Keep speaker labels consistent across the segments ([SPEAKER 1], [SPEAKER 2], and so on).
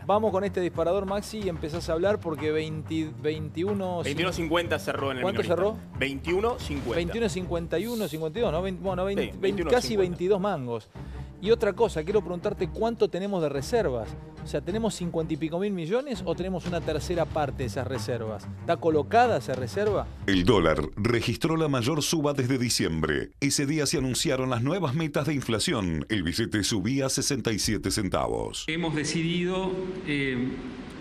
[SPEAKER 1] Vamos con este disparador, Maxi, y empezás a hablar porque
[SPEAKER 2] 21.50 cerró en el
[SPEAKER 1] ¿Cuánto cerró?
[SPEAKER 2] 21.50.
[SPEAKER 1] 21.51, 52, ¿no? Bueno,
[SPEAKER 2] Sí,
[SPEAKER 1] casi
[SPEAKER 2] 21.50.
[SPEAKER 1] 22 mangos. Y otra cosa, quiero preguntarte cuánto tenemos de reservas. O sea, ¿tenemos 50 y pico mil millones o tenemos una tercera parte de esas reservas? ¿Está colocada esa reserva?
[SPEAKER 3] El dólar registró la mayor suba desde diciembre. Ese día se anunciaron las nuevas metas de inflación. El billete subía 67 centavos.
[SPEAKER 4] Hemos decidido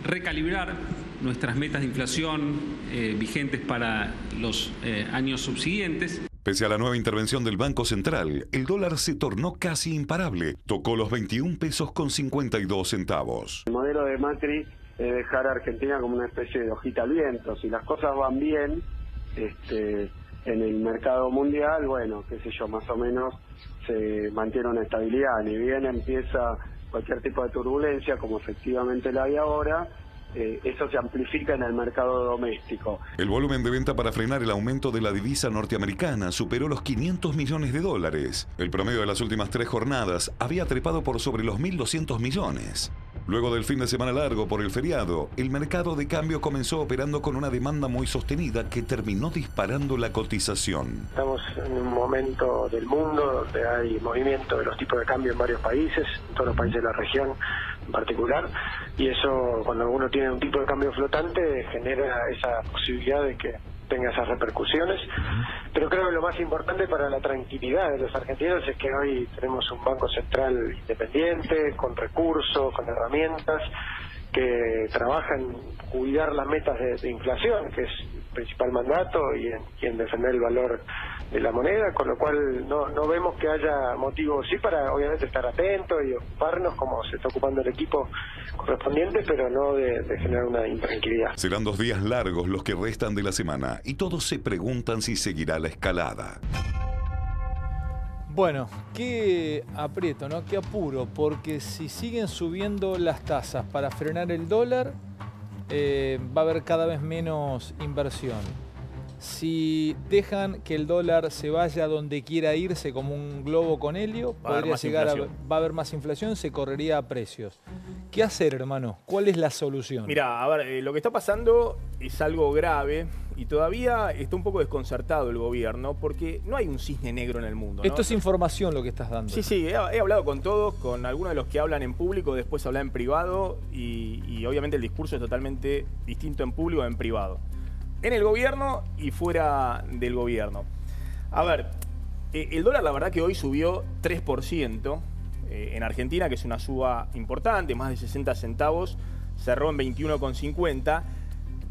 [SPEAKER 4] recalibrar nuestras metas de inflación vigentes para los años subsiguientes.
[SPEAKER 3] Pese a la nueva intervención del Banco Central, el dólar se tornó casi imparable. Tocó los 21 pesos con 52 centavos.
[SPEAKER 5] El modelo de Macri es dejar a Argentina como una especie de hojita al viento. Si las cosas van bien en el mercado mundial, bueno, qué sé yo, más o menos se mantiene una estabilidad. Ni bien empieza cualquier tipo de turbulencia, como efectivamente la hay ahora, eso se amplifica en el mercado doméstico.
[SPEAKER 3] El volumen de venta para frenar el aumento de la divisa norteamericana superó los 500 millones de dólares. El promedio de las últimas 3 jornadas había trepado por sobre los 1.200 millones. Luego del fin de semana largo por el feriado, el mercado de cambio comenzó operando con una demanda muy sostenida que terminó disparando la cotización.
[SPEAKER 6] Estamos en un momento del mundo donde hay movimiento de los tipos de cambio en varios países, en todos los países de la región en particular, y eso, cuando uno tiene un tipo de cambio flotante, genera esa posibilidad de que tenga esas repercusiones. Pero creo que lo más importante para la tranquilidad de los argentinos es que hoy tenemos un Banco Central independiente, con recursos, con herramientas, que trabaja en cuidar las metas de inflación, que es el principal mandato, y en defender el valor de la moneda, con lo cual no vemos que haya motivo, sí, para obviamente estar atentos y ocuparnos como se está ocupando el equipo correspondiente, pero no de generar una intranquilidad.
[SPEAKER 3] Serán 2 días largos los que restan de la semana y todos se preguntan si seguirá la escalada.
[SPEAKER 1] Bueno, qué aprieto, ¿no? Qué apuro, porque si siguen subiendo las tasas para frenar el dólar, va a haber cada vez menos inversión. Si dejan que el dólar se vaya donde quiera irse como un globo con helio, va a haber más inflación, se correría a precios. ¿Qué hacer, hermano? ¿Cuál es la solución?
[SPEAKER 2] Mira, a ver, lo que está pasando es algo grave y todavía está un poco desconcertado el gobierno porque no hay un cisne negro en el mundo, ¿no?
[SPEAKER 1] Esto es información lo que estás dando.
[SPEAKER 2] Sí, he hablado con todos, con algunos de los que hablan en público, después hablan en privado y obviamente el discurso es totalmente distinto en público que en privado. En el gobierno y fuera del gobierno. A ver, el dólar la verdad que hoy subió 3% en Argentina, que es una suba importante, más de 60 centavos, cerró en 21,50,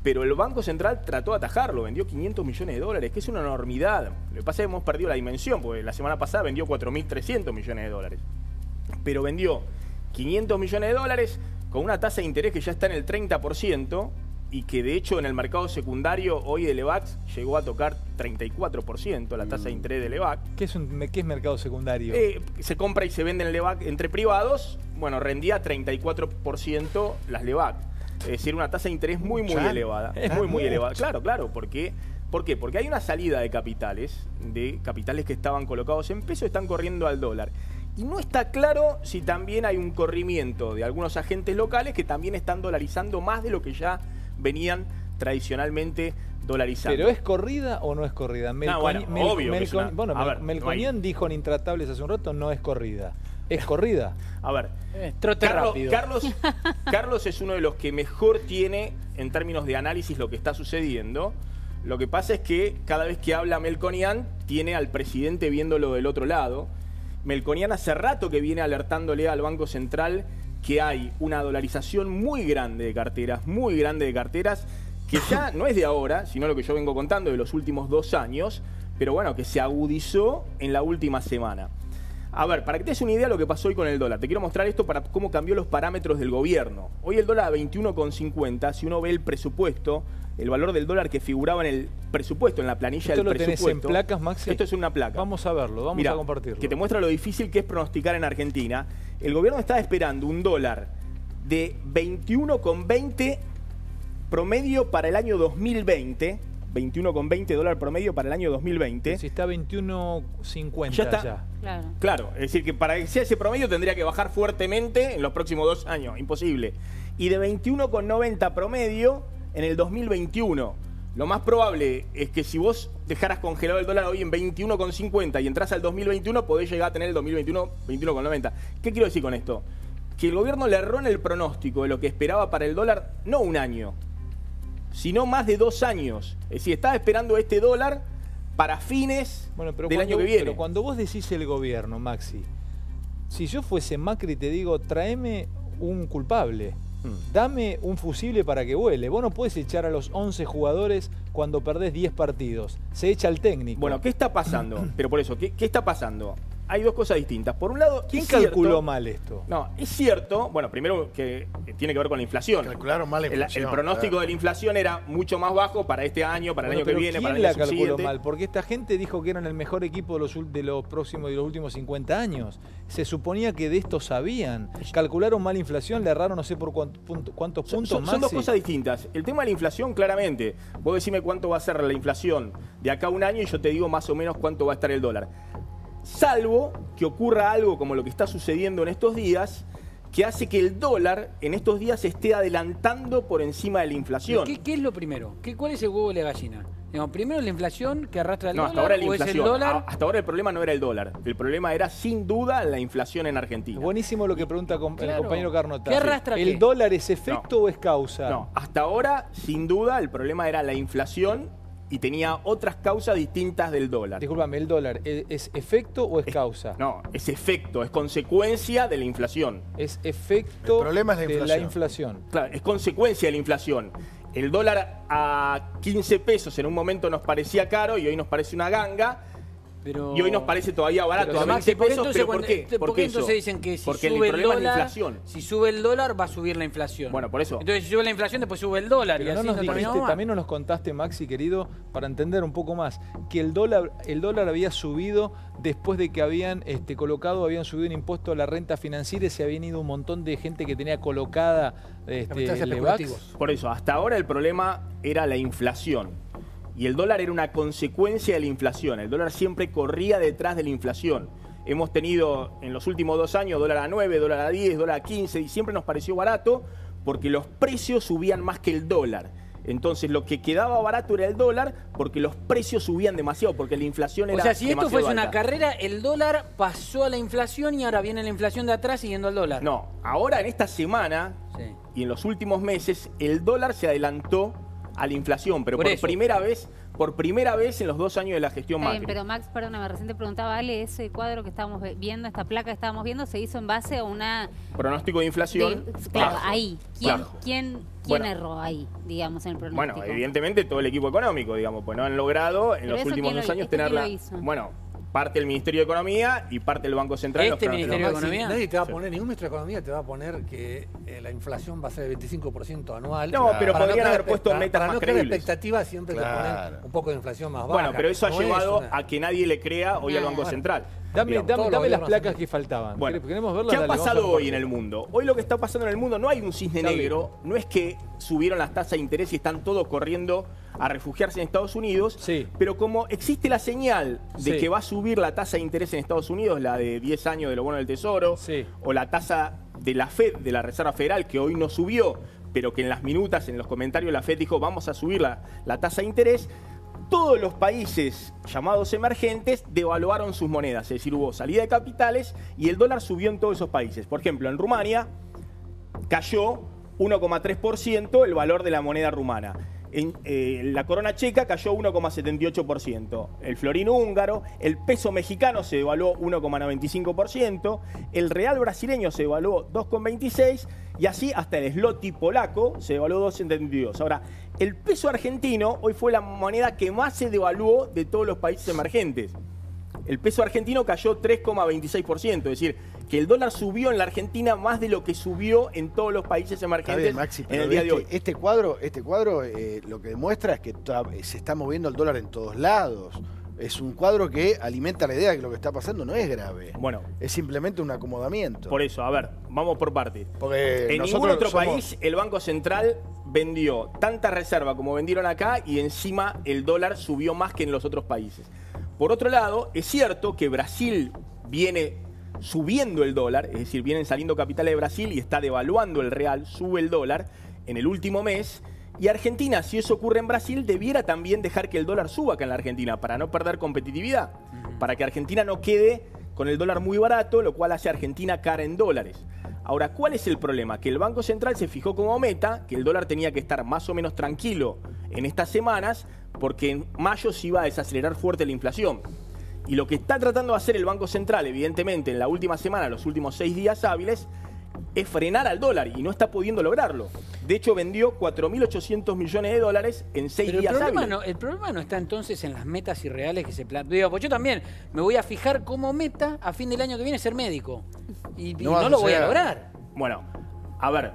[SPEAKER 2] pero el Banco Central trató de atajarlo, vendió 500 millones de dólares, que es una enormidad. Lo que pasa es que hemos perdido la dimensión, porque la semana pasada vendió 4.300 millones de dólares. Pero vendió 500 millones de dólares con una tasa de interés que ya está en el 30%, y que de hecho en el mercado secundario hoy el EVAC llegó a tocar 34%, la tasa de interés del EVAC.
[SPEAKER 1] ¿Qué es mercado secundario?
[SPEAKER 2] Se compra y se vende en el EVAC entre privados, bueno, rendía 34% las LEVAC. Es decir, una tasa de interés muy elevada. Es muy elevada. Claro. ¿Por qué? Porque hay una salida de capitales que estaban colocados en pesos, están corriendo al dólar. Y no está claro si también hay un corrimiento de algunos agentes locales que también están dolarizando más de lo que ya venían tradicionalmente dolarizando.
[SPEAKER 1] ¿Pero es corrida o no es corrida?
[SPEAKER 2] Obvio que es una...
[SPEAKER 1] Melconian dijo en Intratables hace un rato, no es corrida. ¿Es corrida?
[SPEAKER 2] A ver,
[SPEAKER 1] trote rápido.
[SPEAKER 2] Carlos es uno de los que mejor tiene en términos de análisis lo que está sucediendo. Lo que pasa es que cada vez que habla Melconian tiene al presidente viéndolo del otro lado. Melconian hace rato que viene alertándole al Banco Central que hay una dolarización muy grande de carteras, que ya no es de ahora, sino lo que yo vengo contando de los últimos 2 años, pero bueno, que se agudizó en la última semana. A ver, para que te des una idea de lo que pasó hoy con el dólar, te quiero mostrar esto para cómo cambió los parámetros del gobierno. Hoy el dólar a 21,50, si uno ve el presupuesto, el valor del dólar que figuraba en el presupuesto, en la planilla del presupuesto.
[SPEAKER 1] ¿Esto lo tenés en placas, Maxi?
[SPEAKER 2] Esto es una placa.
[SPEAKER 1] Vamos a verlo, vamos a compartirlo.
[SPEAKER 2] Que te muestra lo difícil que es pronosticar en Argentina. El gobierno está esperando un dólar de 21,20 promedio para el año 2020, 21,20 dólar promedio para el año 2020.
[SPEAKER 1] Si está 21,50
[SPEAKER 2] ya está.
[SPEAKER 1] ya.
[SPEAKER 2] Claro, es decir, que para que sea ese promedio tendría que bajar fuertemente en los próximos 2 años. Imposible. Y de 21,90 promedio en el 2021. Lo más probable es que si vos dejaras congelado el dólar hoy en 21,50 y entras al 2021, podés llegar a tener el 2021 21,90. ¿Qué quiero decir con esto? Que el gobierno le erró en el pronóstico de lo que esperaba para el dólar, no un año, sino más de 2 años. Es decir, estaba esperando este dólar para fines del año que viene.
[SPEAKER 1] Pero cuando vos decís el gobierno, Maxi, si yo fuese Macri te digo, tráeme un culpable. Dame un fusible para que vuele. Vos no puedes echar a los 11 jugadores cuando perdés 10 partidos. Se echa al técnico.
[SPEAKER 2] Bueno, ¿qué está pasando? Pero por eso, ¿qué está pasando? Hay 2 cosas distintas. Por un lado,
[SPEAKER 1] ¿quién calculó mal esto?
[SPEAKER 2] No, es cierto. Bueno, primero que tiene que ver con la inflación.
[SPEAKER 7] Calcularon mal la inflación.
[SPEAKER 2] El pronóstico de la inflación era mucho más bajo para este año, para el año que viene, para el año
[SPEAKER 1] ¿quién la calculó
[SPEAKER 2] subsiguiente?
[SPEAKER 1] mal? Porque esta gente dijo que eran el mejor equipo de los próximos y los últimos 50 años. Se suponía que de esto sabían. Calcularon mal la inflación, le erraron no sé por cuántos puntos.
[SPEAKER 2] Son 2 cosas distintas. El tema de la inflación, claramente. Vos decime cuánto va a ser la inflación de acá a un año y yo te digo más o menos cuánto va a estar el dólar. Salvo que ocurra algo como lo que está sucediendo en estos días, que hace que el dólar en estos días se esté adelantando por encima de la inflación.
[SPEAKER 8] ¿Qué es lo primero? ¿Cuál es el huevo de la gallina? Digamos, primero la inflación que arrastra el dólar.
[SPEAKER 2] Hasta ahora la
[SPEAKER 8] ¿o
[SPEAKER 2] inflación.
[SPEAKER 8] es el dólar?
[SPEAKER 2] Hasta ahora el problema no era el dólar. El problema era sin duda la inflación en Argentina.
[SPEAKER 1] Buenísimo lo que pregunta el compañero Carnota.
[SPEAKER 8] ¿Qué arrastra
[SPEAKER 1] ¿El dólar es efecto o es causa?
[SPEAKER 2] No, hasta ahora sin duda el problema era la inflación y tenía otras causas distintas del dólar.
[SPEAKER 1] Discúlpame, ¿el dólar es efecto o es causa?
[SPEAKER 2] No, es efecto, es consecuencia de la inflación.
[SPEAKER 1] Es efecto
[SPEAKER 7] El problema es la
[SPEAKER 1] de
[SPEAKER 7] inflación.
[SPEAKER 1] la inflación.
[SPEAKER 2] Claro, es consecuencia de la inflación. El dólar a 15 pesos en un momento nos parecía caro y hoy nos parece una ganga.
[SPEAKER 8] Pero...
[SPEAKER 2] Y hoy nos parece todavía barato, a 20 pesos, pero ¿por qué?
[SPEAKER 8] ¿Por qué entonces dicen que si
[SPEAKER 2] porque
[SPEAKER 8] sube
[SPEAKER 2] el problema
[SPEAKER 8] dólar,
[SPEAKER 2] es la inflación.
[SPEAKER 8] Si sube el dólar, va a subir la inflación?
[SPEAKER 2] Bueno, por eso.
[SPEAKER 8] Entonces, si sube la inflación, después sube el dólar.
[SPEAKER 1] Pero
[SPEAKER 8] y
[SPEAKER 1] no
[SPEAKER 8] así
[SPEAKER 1] nos
[SPEAKER 8] no
[SPEAKER 1] dijiste, también nos contaste, Maxi, querido, para entender un poco más, que el dólar había subido después de que habían subido un impuesto a la renta financiera y se habían ido un montón de gente que tenía colocada Levax.
[SPEAKER 2] Por eso, hasta ahora el problema era la inflación. Y el dólar era una consecuencia de la inflación. El dólar siempre corría detrás de la inflación. Hemos tenido en los últimos 2 años dólar a 9, dólar a 10, dólar a 15 y siempre nos pareció barato porque los precios subían más que el dólar. Entonces lo que quedaba barato era el dólar porque los precios subían demasiado, porque la inflación era demasiado alta.
[SPEAKER 8] O sea, si esto fuese una carrera, el dólar pasó a la inflación y ahora viene la inflación de atrás siguiendo al dólar.
[SPEAKER 2] No, ahora en esta semana y en los últimos meses el dólar se adelantó a la inflación, pero por primera vez en los 2 años de la gestión Macri.
[SPEAKER 9] Pero Max, perdóname, recién te preguntaba, Ale, ese cuadro que estábamos viendo, esta placa que estábamos viendo, se hizo en base a una...
[SPEAKER 2] Pronóstico de inflación.
[SPEAKER 9] Claro, ahí. ¿Quién
[SPEAKER 2] Bueno,
[SPEAKER 9] erró ahí, digamos, en el pronóstico?
[SPEAKER 2] Bueno, evidentemente todo el equipo económico, digamos, pues no han logrado en los últimos 2 años tenerla. Bueno, parte del Ministerio de Economía y parte del Banco Central.
[SPEAKER 8] Ministerio de Economía.
[SPEAKER 7] Nadie te va a poner, ningún ministro de Economía te va a poner que la inflación va a ser de 25% anual.
[SPEAKER 2] No, pero podrían haber puesto metas más creíbles.
[SPEAKER 7] Para no expectativas siempre te ponen un poco de inflación más baja.
[SPEAKER 2] Bueno, pero eso ha llevado a que nadie le crea hoy al Banco Central.
[SPEAKER 1] Dame las placas que faltaban.
[SPEAKER 2] Bueno,
[SPEAKER 1] queremos verlas.
[SPEAKER 2] ¿qué ha pasado hoy en el mundo? Hoy lo que está pasando en el mundo no hay un cisne negro, no es que subieron las tasas de interés y están todos corriendo a refugiarse en Estados Unidos, pero como existe la señal de que va a subir la tasa de interés en Estados Unidos, la de 10 años de los bonos del Tesoro, o la tasa de la FED, de la Reserva Federal, que hoy no subió, pero que en las minutas, en los comentarios, la FED dijo vamos a subir la tasa de interés. Todos los países llamados emergentes devaluaron sus monedas, es decir, hubo salida de capitales y el dólar subió en todos esos países. Por ejemplo, en Rumania cayó 1,3% el valor de la moneda rumana. En la corona checa cayó 1,78%. El florino húngaro, el peso mexicano se devaluó 1,95%, el real brasileño se devaluó 2,26% y así hasta el zloty polaco se devaluó 2,72%. Ahora, el peso argentino hoy fue la moneda que más se devaluó de todos los países emergentes. El peso argentino cayó 3,26%, es decir, que el dólar subió en la Argentina más de lo que subió en todos los países emergentes bien, Maxi, en el día de hoy.
[SPEAKER 7] Este cuadro lo que demuestra es que se está moviendo el dólar en todos lados. Es un cuadro que alimenta la idea de que lo que está pasando no es grave.
[SPEAKER 2] Bueno,
[SPEAKER 7] es simplemente un acomodamiento.
[SPEAKER 2] Por eso, a ver, vamos por parte.
[SPEAKER 7] Porque
[SPEAKER 2] en ningún otro país el Banco Central vendió tanta reserva como vendieron acá y encima el dólar subió más que en los otros países. Por otro lado, es cierto que Brasil viene subiendo el dólar, es decir, vienen saliendo capitales de Brasil y está devaluando el real, sube el dólar en el último mes. Y Argentina, si eso ocurre en Brasil, debiera también dejar que el dólar suba acá en la Argentina para no perder competitividad, para que Argentina no quede con el dólar muy barato, lo cual hace a Argentina cara en dólares. Ahora, ¿cuál es el problema? Que el Banco Central se fijó como meta que el dólar tenía que estar más o menos tranquilo en estas semanas porque en mayo se iba a desacelerar fuerte la inflación. Y lo que está tratando de hacer el Banco Central, evidentemente, en la última semana, los últimos 6 días hábiles, es frenar al dólar y no está pudiendo lograrlo. De hecho, vendió 4.800 millones de dólares en 6 días hábiles.
[SPEAKER 8] El problema no está entonces en las metas irreales que se plantean. Pues yo también me voy a fijar como meta a fin del año que viene ser médico. Y no lo voy a lograr.
[SPEAKER 2] Bueno, a ver,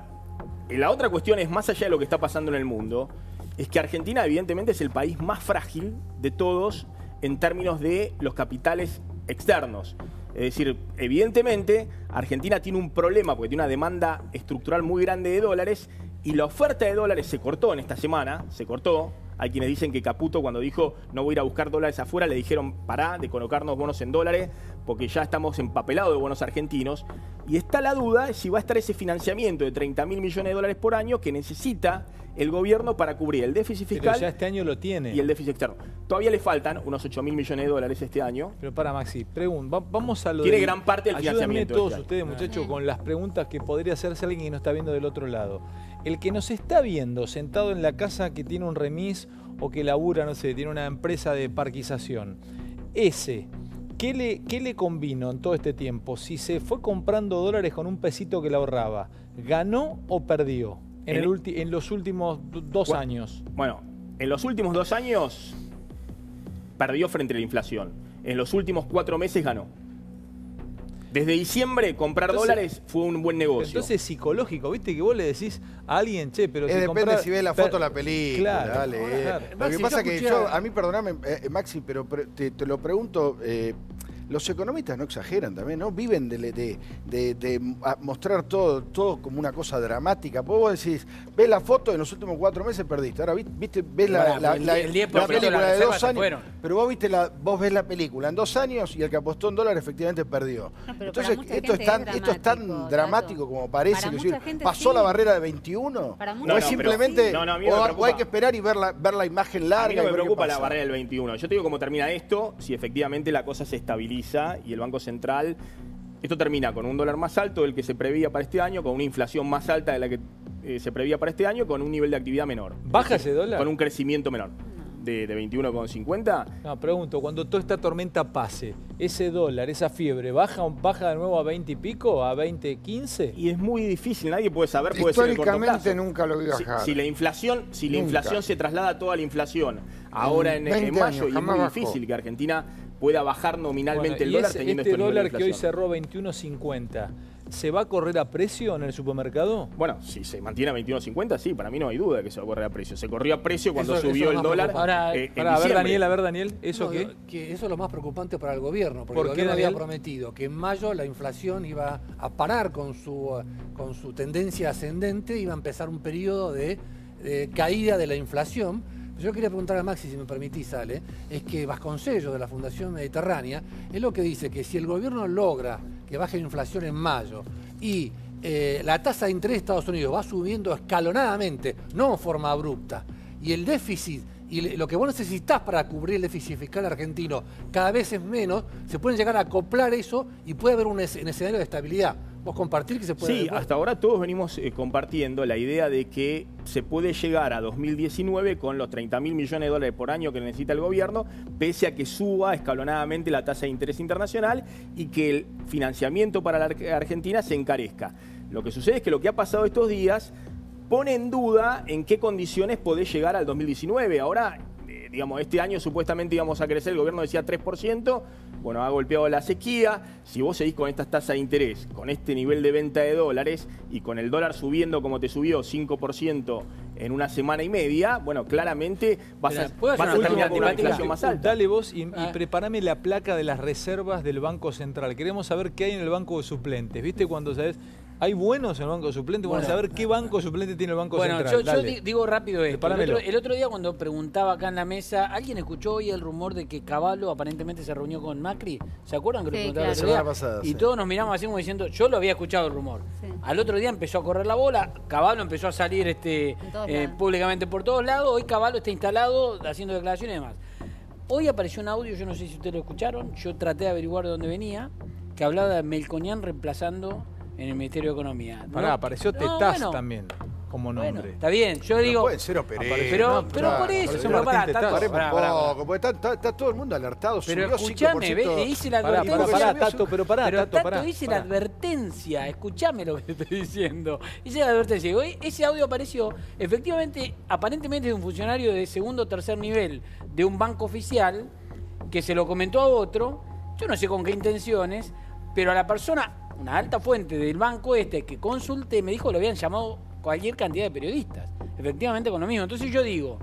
[SPEAKER 2] la otra cuestión es, más allá de lo que está pasando en el mundo, es que Argentina evidentemente es el país más frágil de todos en términos de los capitales externos. Es decir, evidentemente Argentina tiene un problema porque tiene una demanda estructural muy grande de dólares y la oferta de dólares se cortó en esta semana, se cortó. Hay quienes dicen que Caputo, cuando dijo no voy a ir a buscar dólares afuera, le dijeron pará de colocarnos bonos en dólares porque ya estamos empapelados de bonos argentinos. Y está la duda si va a estar ese financiamiento de 30.000 millones de dólares por año que necesita el gobierno para cubrir el déficit fiscal.
[SPEAKER 1] Pero ya este año lo tiene.
[SPEAKER 2] Y el déficit externo. Todavía le faltan unos 8.000 millones de dólares este año.
[SPEAKER 1] Pero para Maxi, vamos a lo
[SPEAKER 2] Tiene gran parte del
[SPEAKER 1] Ayúdenme
[SPEAKER 2] financiamiento.
[SPEAKER 1] todos ustedes, muchachos, con las preguntas que podría hacerse alguien que nos está viendo del otro lado. El que nos está viendo sentado en la casa que tiene un remis o que labura, no sé, tiene una empresa de parquización. ¿Qué le convino en todo este tiempo? Si se fue comprando dólares con un pesito que le ahorraba, ¿ganó o perdió en los últimos 2 años?
[SPEAKER 2] Bueno, en los últimos 2 años perdió frente a la inflación. En los últimos 4 meses ganó. Desde diciembre comprar dólares fue un buen negocio.
[SPEAKER 1] Entonces es psicológico, ¿viste? Que vos le decís a alguien, che, pero si
[SPEAKER 7] depende si ves la foto o la película.
[SPEAKER 1] Claro,
[SPEAKER 7] dale.
[SPEAKER 1] claro.
[SPEAKER 7] Lo
[SPEAKER 10] Maxi,
[SPEAKER 7] que pasa
[SPEAKER 10] yo
[SPEAKER 7] es que a mí, perdóname, Maxi, pero te lo pregunto, los economistas no exageran también, ¿no? Viven de mostrar todo como una cosa dramática. Vos decís, ves la foto, en los últimos 4 meses perdiste. Ahora ves la película de 2 años, pero vos ves la película en 2 años y el que apostó en dólares efectivamente perdió.
[SPEAKER 9] No,
[SPEAKER 7] entonces, esto es tan dramático como parece. Que decir, ¿pasó la barrera de 21? ¿O es simplemente, o hay que esperar y ver la imagen larga?
[SPEAKER 2] A mí no me preocupa la barrera del 21. Yo te digo cómo termina esto, si efectivamente la cosa se estabiliza y el Banco Central, esto termina con un dólar más alto del que se preveía para este año, con una inflación más alta de la que se preveía para este año, con un nivel de actividad menor.
[SPEAKER 1] ¿Baja ese dólar?
[SPEAKER 2] Con un crecimiento menor. De 21,50.
[SPEAKER 1] No, pregunto, cuando toda esta tormenta pase, ese dólar, esa fiebre, ¿baja de nuevo a 20 y pico, a 20, 15?
[SPEAKER 2] Y es muy difícil, nadie puede saber, puede ser en corto plazo.
[SPEAKER 10] Históricamente nunca lo vi bajar.
[SPEAKER 2] Si la inflación se traslada a toda la inflación ahora en mayo, y es muy difícil que Argentina pueda bajar nominalmente el dólar teniendo
[SPEAKER 1] este
[SPEAKER 2] estos niveles
[SPEAKER 1] dólar
[SPEAKER 2] de
[SPEAKER 1] que hoy
[SPEAKER 2] inflación.
[SPEAKER 1] cerró 21.50, ¿se va a correr a precio en el supermercado?
[SPEAKER 2] Bueno, si se mantiene a 21.50, sí, para mí no hay duda de que se va a correr a precio. Se corrió a precio cuando subió el dólar.
[SPEAKER 8] Ahora,
[SPEAKER 2] en
[SPEAKER 1] a ver, Daniel, ¿eso
[SPEAKER 10] No,
[SPEAKER 1] qué?
[SPEAKER 10] que eso es lo más preocupante para el gobierno, porque
[SPEAKER 1] ¿Por
[SPEAKER 10] el
[SPEAKER 1] qué,
[SPEAKER 10] gobierno había
[SPEAKER 1] Daniel?
[SPEAKER 10] prometido que en mayo la inflación iba a parar con su tendencia ascendente, iba a empezar un periodo de caída de la inflación. Yo quería preguntar a Maxi, si me permitís, Ale, es que Vasconcellos de la Fundación Mediterránea es lo que dice que si el gobierno logra que baje la inflación en mayo y la tasa de interés de Estados Unidos va subiendo escalonadamente, no en forma abrupta, y el déficit y lo que vos necesitás para cubrir el déficit fiscal argentino cada vez es menos, se pueden llegar a acoplar eso y puede haber un escenario de estabilidad. ¿Vos compartir que se puede?
[SPEAKER 2] Sí, hasta ahora todos venimos compartiendo la idea de que se puede llegar a 2019 con los 30.000 millones de dólares por año que necesita el gobierno, pese a que suba escalonadamente la tasa de interés internacional y que el financiamiento para la Argentina se encarezca. Lo que sucede es que lo que ha pasado estos días pone en duda en qué condiciones podés llegar al 2019. Ahora, digamos, este año supuestamente íbamos a crecer, el gobierno decía 3%, bueno, ha golpeado la sequía. Si vos seguís con estas tasas de interés, con este nivel de venta de dólares y con el dólar subiendo como te subió 5% en una semana y media, bueno, claramente vas a terminar con una inflación más alta.
[SPEAKER 1] Dale vos y preparame la placa de las reservas del Banco Central. Queremos saber qué hay en el banco de suplentes. ¿Viste cuando sabés ¿Hay buenos en el banco suplente? Bueno, a saber qué banco suplente tiene el banco central.
[SPEAKER 8] Yo digo rápido esto. El otro día cuando preguntaba acá en la mesa, ¿alguien escuchó hoy el rumor de que Cavallo aparentemente se reunió con Macri? ¿Se acuerdan que lo preguntaba el otro día?
[SPEAKER 7] Pasada,
[SPEAKER 8] y todos nos miramos así como diciendo, yo lo había escuchado el rumor. Sí. Al otro día empezó a correr la bola, Cavallo empezó a salir públicamente por todos lados, hoy Cavallo está instalado haciendo declaraciones y demás. Hoy apareció un audio, yo no sé si ustedes lo escucharon, yo traté de averiguar de dónde venía, que hablaba de Melconian reemplazando en el Ministerio de Economía.
[SPEAKER 1] Pará, apareció Tetaz también como nombre.
[SPEAKER 8] Bueno, está bien, yo digo...
[SPEAKER 7] Pueden ser Operé.
[SPEAKER 8] Pero por eso,
[SPEAKER 7] está todo el mundo alertado.
[SPEAKER 8] Pero escuchame, hice la advertencia. Tato, hice la advertencia, escuchame lo que te estoy diciendo. Hice la advertencia. Hoy ese audio apareció, efectivamente, aparentemente de un funcionario de segundo o tercer nivel de un banco oficial, que se lo comentó a otro, yo no sé con qué intenciones, pero a la persona... Una alta fuente del banco que consulté me dijo que lo habían llamado cualquier cantidad de periodistas. Efectivamente con lo mismo. Entonces yo digo,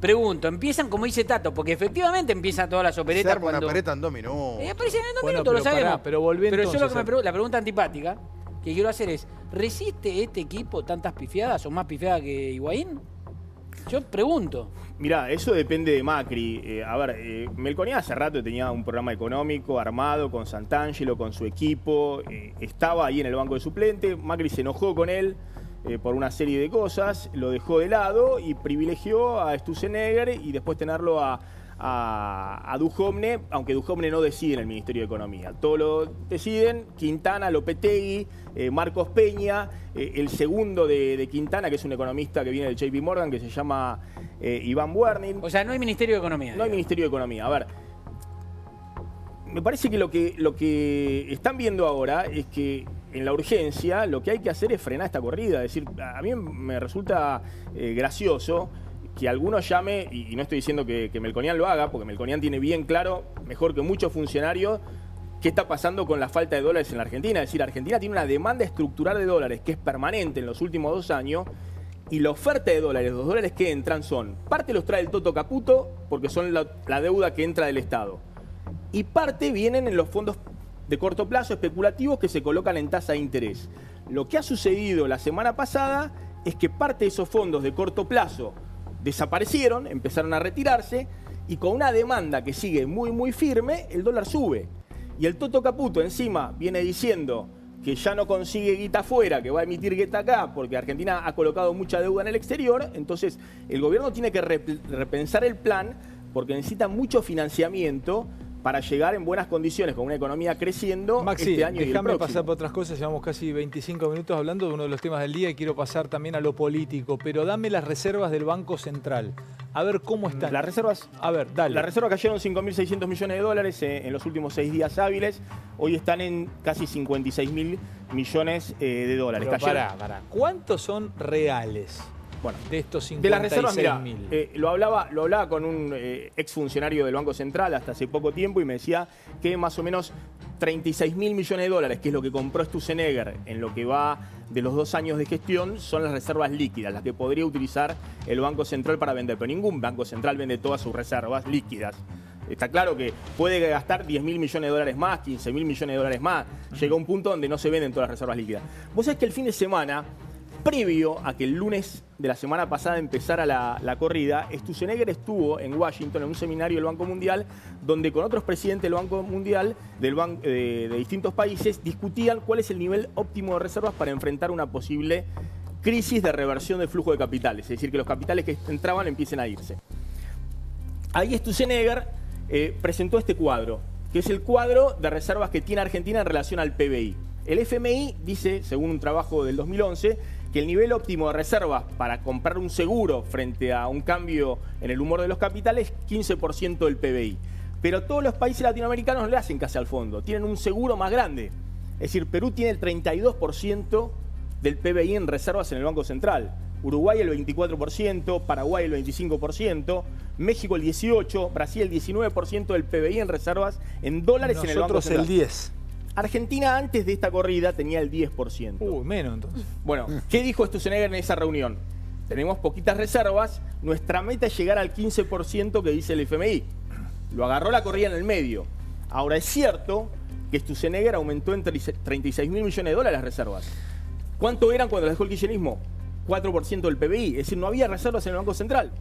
[SPEAKER 8] pregunto, empiezan como dice Tato, porque efectivamente empiezan todas las operetas
[SPEAKER 7] cuando... una opereta en 2 minutos.
[SPEAKER 8] Aparecen en 2 minutos, lo sabemos.
[SPEAKER 1] Pero
[SPEAKER 8] yo lo que la pregunta antipática que quiero hacer es, ¿resiste este equipo tantas pifiadas o más pifiadas que Higuaín? Yo pregunto.
[SPEAKER 2] Mirá, eso depende de Macri. Melconian hace rato tenía un programa económico armado con Santangelo, con su equipo. Estaba ahí en el banco de suplente. Macri se enojó con él por una serie de cosas. Lo dejó de lado y privilegió a Sturzenegger y después tenerlo a Duhovne, aunque Duhovne no decide en el Ministerio de Economía. Todo lo deciden Quintana, Lopetegui, Marcos Peña, el segundo de Quintana, que es un economista que viene del JP Morgan, que se llama Iván Werning.
[SPEAKER 8] O sea, no hay Ministerio de Economía.
[SPEAKER 2] No hay Ministerio de Economía. A ver, me parece que lo que están viendo ahora es que en la urgencia lo que hay que hacer es frenar esta corrida. Es decir, a mí me resulta gracioso que alguno llame, y no estoy diciendo que Melconian lo haga, porque Melconian tiene bien claro, mejor que muchos funcionarios, qué está pasando con la falta de dólares en la Argentina. Es decir, Argentina tiene una demanda estructural de dólares que es permanente en los últimos 2 años, y la oferta de dólares, los dólares que entran son, parte los trae el Toto Caputo, porque son la deuda que entra del Estado, y parte vienen en los fondos de corto plazo especulativos que se colocan en tasa de interés. Lo que ha sucedido la semana pasada es que parte de esos fondos de corto plazo desaparecieron, empezaron a retirarse, y con una demanda que sigue muy muy firme, el dólar sube. Y el Toto Caputo encima viene diciendo que ya no consigue guita afuera, que va a emitir guita acá, porque Argentina ha colocado mucha deuda en el exterior. Entonces el gobierno tiene que repensar el plan, porque necesita mucho financiamiento para llegar en buenas condiciones, con una economía creciendo.
[SPEAKER 1] Maxi,
[SPEAKER 2] este año y el próximo.
[SPEAKER 1] Déjame pasar por otras cosas, llevamos casi 25 minutos hablando de uno de los temas del día y quiero pasar también a lo político, pero dame las reservas del Banco Central. A ver cómo están.
[SPEAKER 2] Las reservas,
[SPEAKER 1] a ver, dale.
[SPEAKER 2] Las reservas cayeron 5.600 millones de dólares en los últimos 6 días hábiles. Hoy están en casi 56.000 millones de dólares.
[SPEAKER 1] Pará. ¿Cuántos son reales?
[SPEAKER 2] Bueno,
[SPEAKER 1] de estos 56.000.
[SPEAKER 2] De las reservas, mirá, lo hablaba con un exfuncionario del Banco Central hasta hace poco tiempo y me decía que más o menos 36.000 millones de dólares, que es lo que compró Sturzenegger en lo que va de los 2 años de gestión, son las reservas líquidas, las que podría utilizar el Banco Central para vender. Pero ningún Banco Central vende todas sus reservas líquidas. Está claro que puede gastar 10.000 millones de dólares más, 15.000 millones de dólares más. Llega un punto donde no se venden todas las reservas líquidas. Vos sabés que el fin de semana, previo a que el lunes de la semana pasada empezara la corrida, Sturzenegger estuvo en Washington en un seminario del Banco Mundial donde con otros presidentes del Banco Mundial de distintos países discutían cuál es el nivel óptimo de reservas para enfrentar una posible crisis de reversión del flujo de capitales, es decir, que los capitales que entraban empiecen a irse. Ahí Sturzenegger presentó este cuadro, que es el cuadro de reservas que tiene Argentina en relación al PBI. El FMI dice, según un trabajo del 2011, que el nivel óptimo de reservas para comprar un seguro frente a un cambio en el humor de los capitales es 15% del PBI. Pero todos los países latinoamericanos no le hacen caso al fondo, tienen un seguro más grande. Es decir, Perú tiene el 32% del PBI en reservas en el Banco Central, Uruguay el 24%, Paraguay el 25%, México el 18%, Brasil el 19% del PBI en reservas en dólares en el Banco Central.
[SPEAKER 1] Nosotros el 10%.
[SPEAKER 2] Argentina antes de esta corrida tenía el 10%.
[SPEAKER 1] Menos entonces.
[SPEAKER 2] Bueno, ¿qué dijo Sturzenegger en esa reunión? Tenemos poquitas reservas, nuestra meta es llegar al 15% que dice el FMI. Lo agarró la corrida en el medio. Ahora es cierto que Sturzenegger aumentó en 36.000 millones de dólares las reservas. ¿Cuánto eran cuando las dejó el kirchnerismo? 4% del PBI. Es decir, no había reservas en el Banco Central.